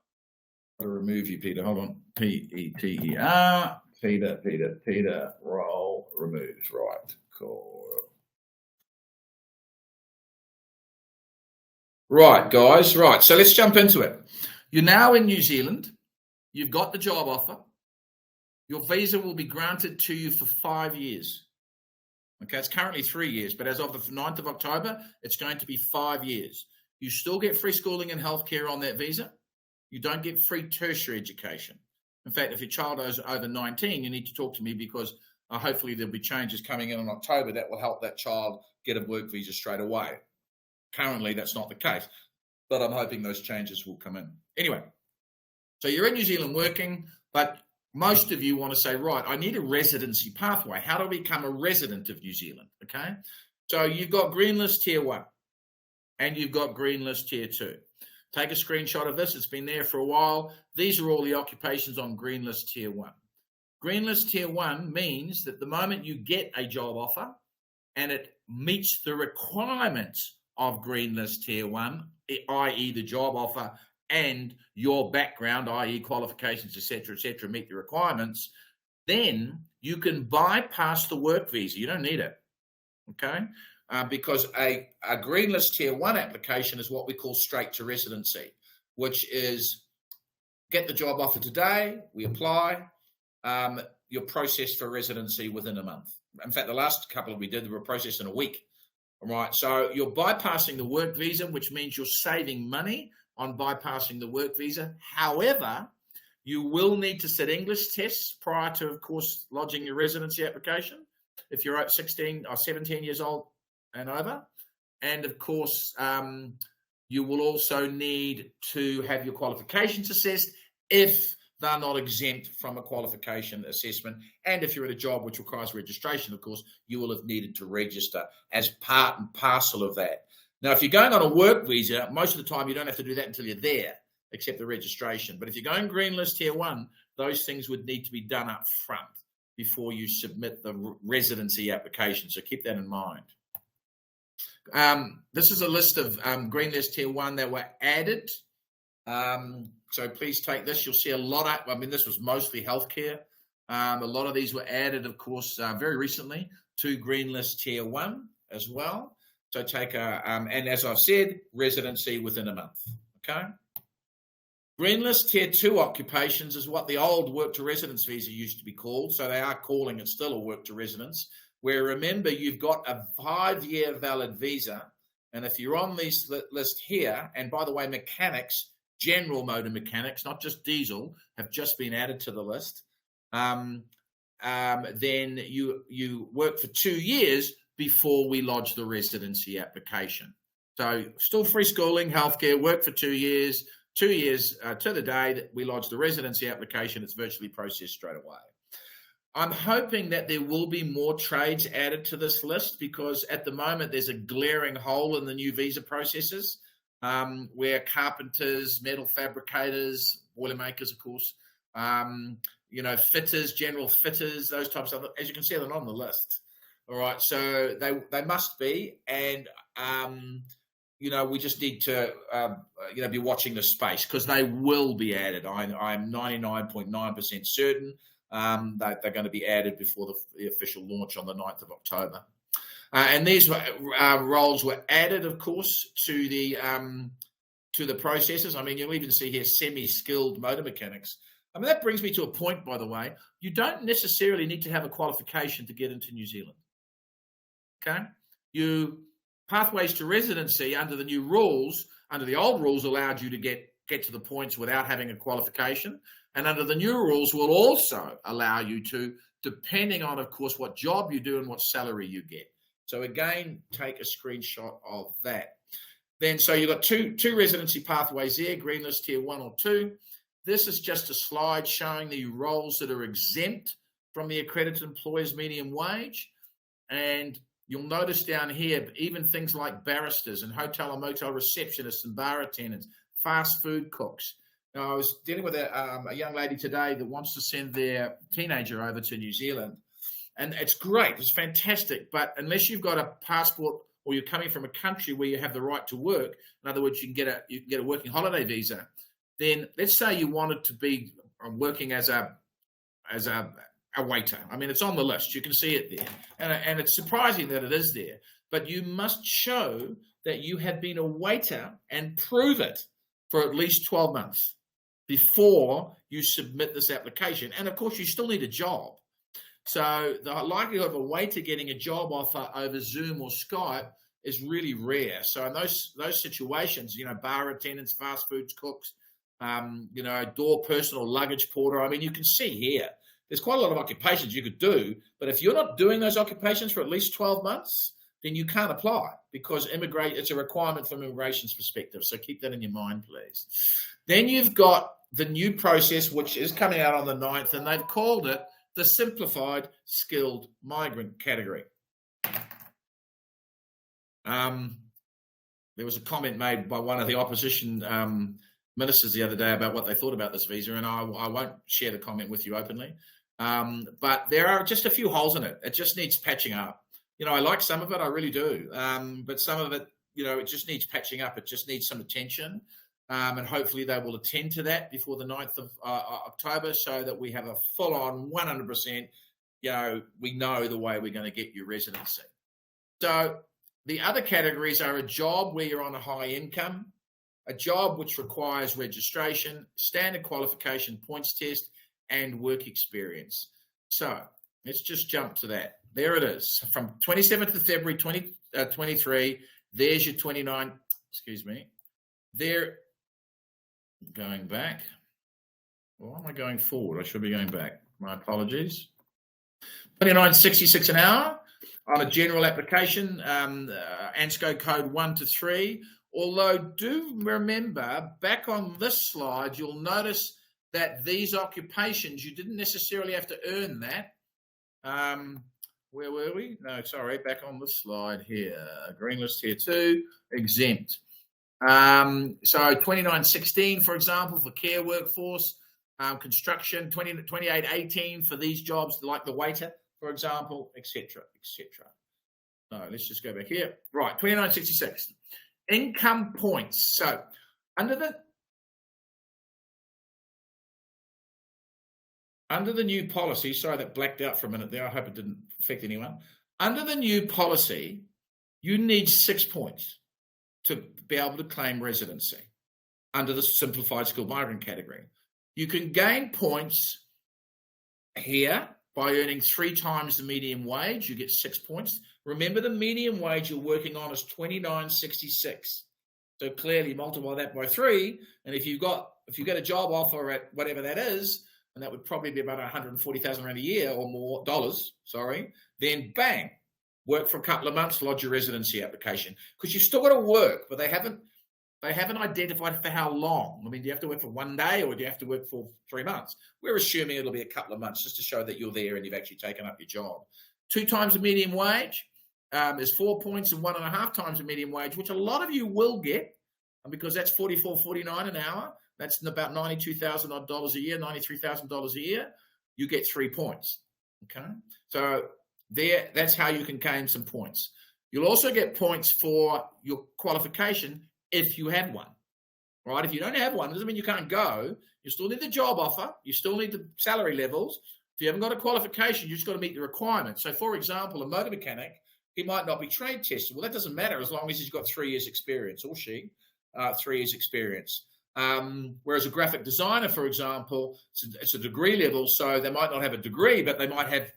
remove you, Peter. Hold on. P-E-T-E-R. Peter. Roll. Removed. Right. Cool. Right, guys. Right. So let's jump into it. You're now in New Zealand. You've got the job offer. Your visa will be granted to you for 5 years. Okay, it's currently 3 years, but as of the 9th of October, it's going to be 5 years. You still get free schooling and healthcare on that visa. You don't get free tertiary education. In fact, if your child is over 19, you need to talk to me because hopefully there'll be changes coming in October that will help that child get a work visa straight away. Currently, that's not the case, but I'm hoping those changes will come in. Anyway, so you're in New Zealand working, but most of you want to say, right, I need a residency pathway. How do I become a resident of New Zealand? Okay, so you've got Green List Tier 1 and you've got Green List Tier 2. Take a screenshot of this. It's been there for a while. These are all the occupations on Green List Tier 1. Green List Tier 1 means that the moment you get a job offer and it meets the requirements of Green List Tier 1, i.e. the job offer and your background, i.e. qualifications, etc., meet the requirements, then you can bypass the work visa. You don't need it, okay? Because a Green List Tier 1 application is what we call straight to residency, which is get the job offer today, we apply, you're processed for residency within a month. In fact, the last couple we did, they were processed in a week. All right, so you're bypassing the work visa, which means you're saving money on bypassing the work visa. However, you will need to sit English tests prior to, of course, lodging your residency application if you're 16 or 17 years old and over. And, of course, you will also need to have your qualifications assessed if they're not exempt from a qualification assessment. And if you're at a job which requires registration, of course, you will have needed to register as part and parcel of that. Now, if you're going on a work visa, most of the time you don't have to do that until you're there, except the registration. But if you're going Green List Tier 1, those things would need to be done up front before you submit the residency application. So keep that in mind. This is a list of Green List Tier 1 that were added. So please take this. You'll see a lot of, this was mostly healthcare. A lot of these were added, of course, very recently to Green List Tier 1 as well. So take and as I've said, residency within a month. Okay. Green list tier 2 occupations is what the old work to residence visa used to be called. So they are calling it still a work to residence, where remember you've got a 5-year valid visa. And if you're on this list here, and by the way, mechanics, general motor mechanics, not just diesel, have just been added to the list. Then you work for 2 years before we lodge the residency application. So still free schooling, healthcare, work for 2 years. 2 years to the day that we lodge the residency application, it's virtually processed straight away. I'm hoping that there will be more trades added to this list, because at the moment there's a glaring hole in the new visa processes, where carpenters, metal fabricators, boilermakers, of course, fitters, general fitters, those types of, as you can see, they're not on the list. All right, so they must be, and we just need to, be watching the space, because they will be added. I'm 99.9% certain that they're going to be added before the official launch on the 9th of October. And these roles were added, of course, to the processes. I mean, you'll even see here semi-skilled motor mechanics. I mean, that brings me to a point, by the way. You don't necessarily need to have a qualification to get into New Zealand. Okay? Pathways to residency under the new rules, under the old rules, allowed you to get to the points without having a qualification. And under the new rules will also allow you to, depending on, of course, what job you do and what salary you get. So again, take a screenshot of that. Then, so you've got two residency pathways there, green list tier 1 or 2. This is just a slide showing the roles that are exempt from the accredited employer's medium wage. And you'll notice down here, even things like barristers and hotel and motel receptionists and bar attendants, fast food cooks. Now, I was dealing with a young lady today that wants to send their teenager over to New Zealand. And it's great, it's fantastic. But unless you've got a passport or you're coming from a country where you have the right to work, in other words, you can get a working holiday visa, then let's say you wanted to be working as a waiter. I mean, it's on the list. You can see it there. And it's surprising that it is there. But you must show that you have been a waiter and prove it for at least 12 months before you submit this application. And, of course, you still need a job. So the likelihood of a waiter getting a job offer over Zoom or Skype is really rare. So in those situations, bar attendants, fast foods cooks, door person or luggage porter, I mean, you can see here, there's quite a lot of occupations you could do, but if you're not doing those occupations for at least 12 months, then you can't apply, because it's a requirement from immigration's perspective. So keep that in your mind, please. Then you've got the new process, which is coming out on the 9th, and they've called it the simplified skilled migrant category. There was a comment made by one of the opposition ministers the other day about what they thought about this visa, and I won't share the comment with you openly. But there are just a few holes in it. It just needs patching up. I like some of it, I really do. But some of it, it just needs patching up. It just needs some attention. And hopefully they will attend to that before the 9th of October, so that we have a full-on 100%, we know the way we're going to get your residency. So the other categories are a job where you're on a high income, a job which requires registration, standard qualification points test, and work experience. So let's just jump to that. There it is. From 27th of February 2023, there's your 29, there, going back. Why am I going forward? I should be going back. My apologies. $29.66 an hour on a general application, ANSCO code 1 to 3. Although do remember, back on this slide, you'll notice that these occupations, you didn't necessarily have to earn that. Where were we? No, sorry, back on this slide here. Green list here too, exempt. So 29.16, for example, for care workforce, construction, 28.18 for these jobs like the waiter, for example, etc., etc. So let's just go back here. Right, 29.66. Income points. So under the new policy, sorry that blacked out for a minute there, I hope it didn't affect anyone. Under the new policy, you need 6 points to be able to claim residency. under the simplified skilled migrant category. You can gain points here by earning 3 times the median wage. You get 6 points. Remember, the median wage you're working on is $29.66. So clearly multiply that by 3, and if you get a job offer at whatever that is, and that would probably be about $140,000 a year or more dollars, then bang, work for a couple of months, lodge your residency application, because you've still got to work, but they haven't identified for how long. I mean, do you have to work for 1 day, or do you have to work for 3 months? We're assuming it'll be a couple of months, just to show that you're there and you've actually taken up your job. 2 times the median wage is 4 points, and 1.5 times the median wage, which a lot of you will get, because that's $44.49 an hour. That's about $92,000 a year, $93,000 a year. You get 3 points. Okay, so that's how you can gain some points. You'll also get points for your qualification if you have one. Right? If you don't have one, it doesn't mean you can't go. You still need the job offer. You still need the salary levels. If you haven't got a qualification, you just got to meet the requirements. So, for example, a motor mechanic, he might not be trade tested. Well, that doesn't matter as long as he's got 3 years experience, or she, 3 years experience. Whereas a graphic designer, for example, it's a degree level, so they might not have a degree, but they might have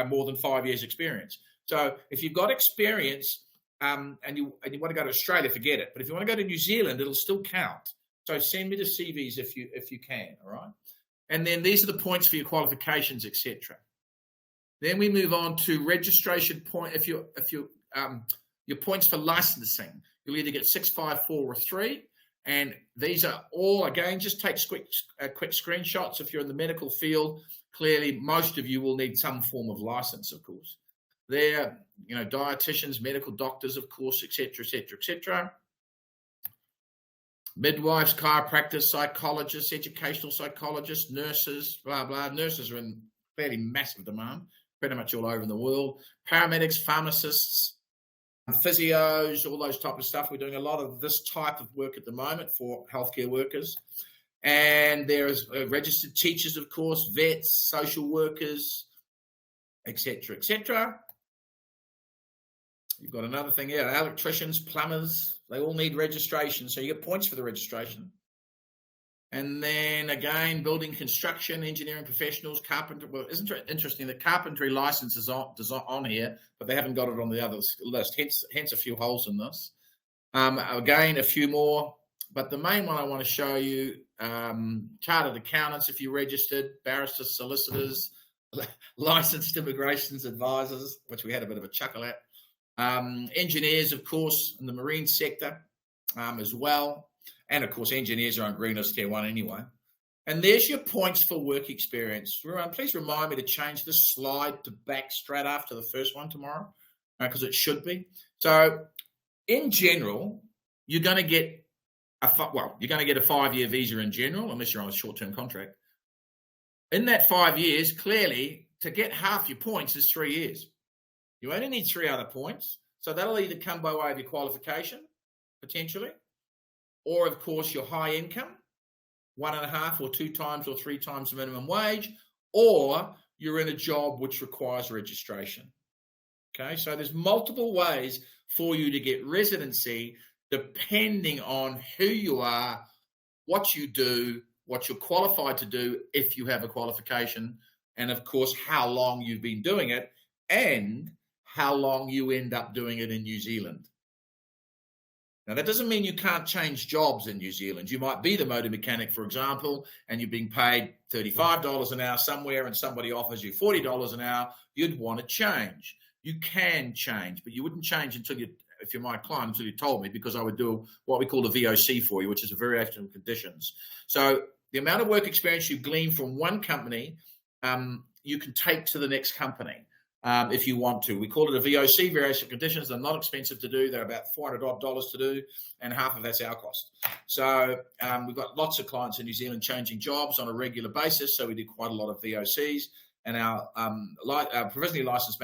more than 5 years experience. So if you've got experience and you want to go to Australia, forget it. But if you want to go to New Zealand, it'll still count. So send me the CVs if you can, all right? And then these are the points for your qualifications, etc. Then we move on to registration point. If your points for licensing, you'll either get 6, 5, 4, or 3. And these are all, again, just take quick screenshots. If you're in the medical field, clearly most of you will need some form of license, of course. They're, dietitians, medical doctors, of course, etc., etc., etc. Midwives, chiropractors, psychologists, educational psychologists, nurses, blah, blah. Nurses are in fairly massive demand, pretty much all over in the world. Paramedics, pharmacists, physios, all those type of stuff. We're doing a lot of this type of work at the moment for healthcare workers. And there's registered teachers, of course, vets, social workers, etc., etc. You've got another thing here, electricians, plumbers, they all need registration. So you get points for the registration. And then again, building, construction, engineering professionals, carpenter. Well, isn't it interesting? The carpentry license is on here, but they haven't got it on the other list. Hence a few holes in this. Again, a few more. But the main one I want to show you, chartered accountants, if you're registered, barristers, solicitors, licensed immigrations advisors, which we had a bit of a chuckle at. Engineers, of course, in the marine sector as well. And, of course, engineers are on Green List Tier 1 anyway. And there's your points for work experience. Please remind me to change this slide to back straight after the first one tomorrow, because it should be. So, in general, you're going to get a 5-year visa in general, unless you're on a short-term contract. In that 5 years, clearly, to get half your points is 3 years. You only need 3 other points. So that'll either come by way of your qualification, potentially, or, of course, your high income, 1.5 or 2 times or 3 times the minimum wage, or you're in a job which requires registration. Okay, so there's multiple ways for you to get residency depending on who you are, what you do, what you're qualified to do if you have a qualification, and, of course, how long you've been doing it, and how long you end up doing it in New Zealand. Now, that doesn't mean you can't change jobs in New Zealand. You might be the motor mechanic, for example, and you're being paid $35 an hour somewhere and somebody offers you $40 an hour. You'd want to change. You can change, but you wouldn't change if you're my client, until you told me, because I would do what we call the VOC for you, which is a variation of conditions. So the amount of work experience you glean from one company, you can take to the next company. If you want to. We call it a VOC, variation of conditions. They're not expensive to do. They're about $400 to do, and half of that's our cost. So we've got lots of clients in New Zealand changing jobs on a regular basis, so we do quite a lot of VOCs. And our provisionally licensed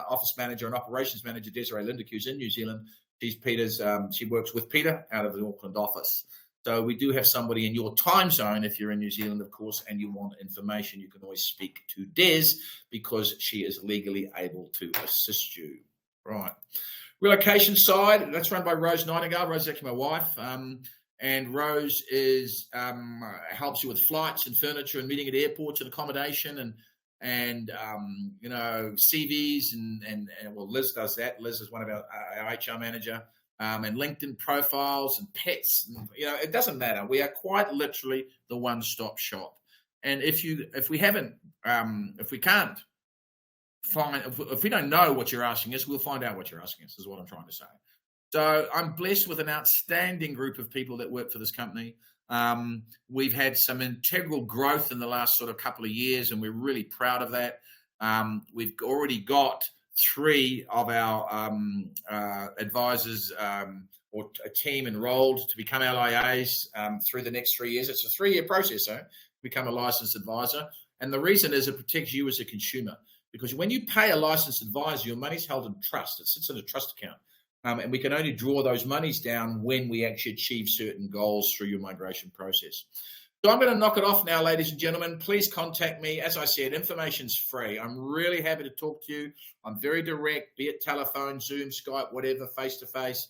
office manager and operations manager, Desiree Lindick, who's in New Zealand, she works with Peter out of the Auckland office. So we do have somebody in your time zone. If you're in New Zealand, of course, and you want information, you can always speak to Des, because she is legally able to assist you. Right. Relocation side, that's run by Rose Nightingale. Rose is actually my wife. and Rose is helps you with flights and furniture and meeting at airports and accommodation and CVs and well, Liz does that. Liz is one of our HR manager. And LinkedIn profiles and pets, and, it doesn't matter. We are quite literally the one-stop shop. And if we don't know what you're asking us, we'll find out what you're asking us, is what I'm trying to say. So I'm blessed with an outstanding group of people that work for this company. We've had some integral growth in the last sort of couple of years, and we're really proud of that. We've already got 3 of our advisors or a team enrolled to become LIAs through the next 3 years. It's a 3-year process, to become a licensed advisor. And the reason is it protects you as a consumer, because when you pay a licensed advisor, your money's held in trust. It sits in a trust account. And we can only draw those monies down when we actually achieve certain goals through your migration process. So I'm going to knock it off now, ladies and gentlemen. Please contact me. As I said, information's free. I'm really happy to talk to you. I'm very direct, be it telephone, Zoom, Skype, whatever, face-to-face.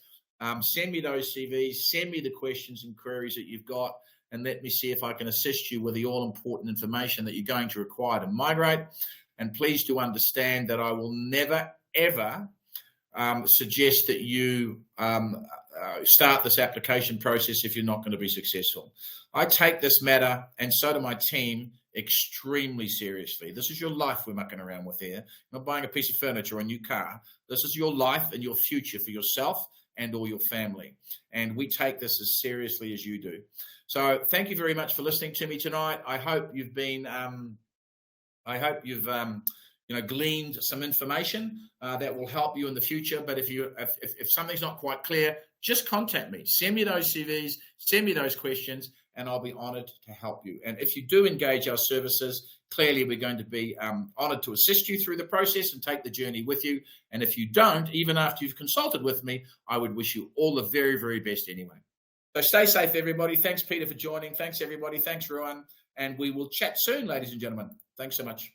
Send me those CVs. Send me the questions and queries that you've got, and let me see if I can assist you with the all-important information that you're going to require to migrate. And please do understand that I will never, ever suggest that you start this application process if you're not going to be successful. I take this matter, and so do my team, extremely seriously. This is your life we're mucking around with here. You're not buying a piece of furniture or a new car. This is your life and your future for yourself and or your family. And we take this as seriously as you do. So thank you very much for listening to me tonight. I hope you've been, gleaned some information that will help you in the future. But if something's not quite clear, just contact me. Send me those CVs, send me those questions, and I'll be honored to help you. And if you do engage our services, clearly we're going to be honored to assist you through the process and take the journey with you. And if you don't, even after you've consulted with me, I would wish you all the very, very best anyway. So stay safe, everybody. Thanks, Peter, for joining. Thanks, everybody. Thanks, Rowan. And we will chat soon, ladies and gentlemen. Thanks so much.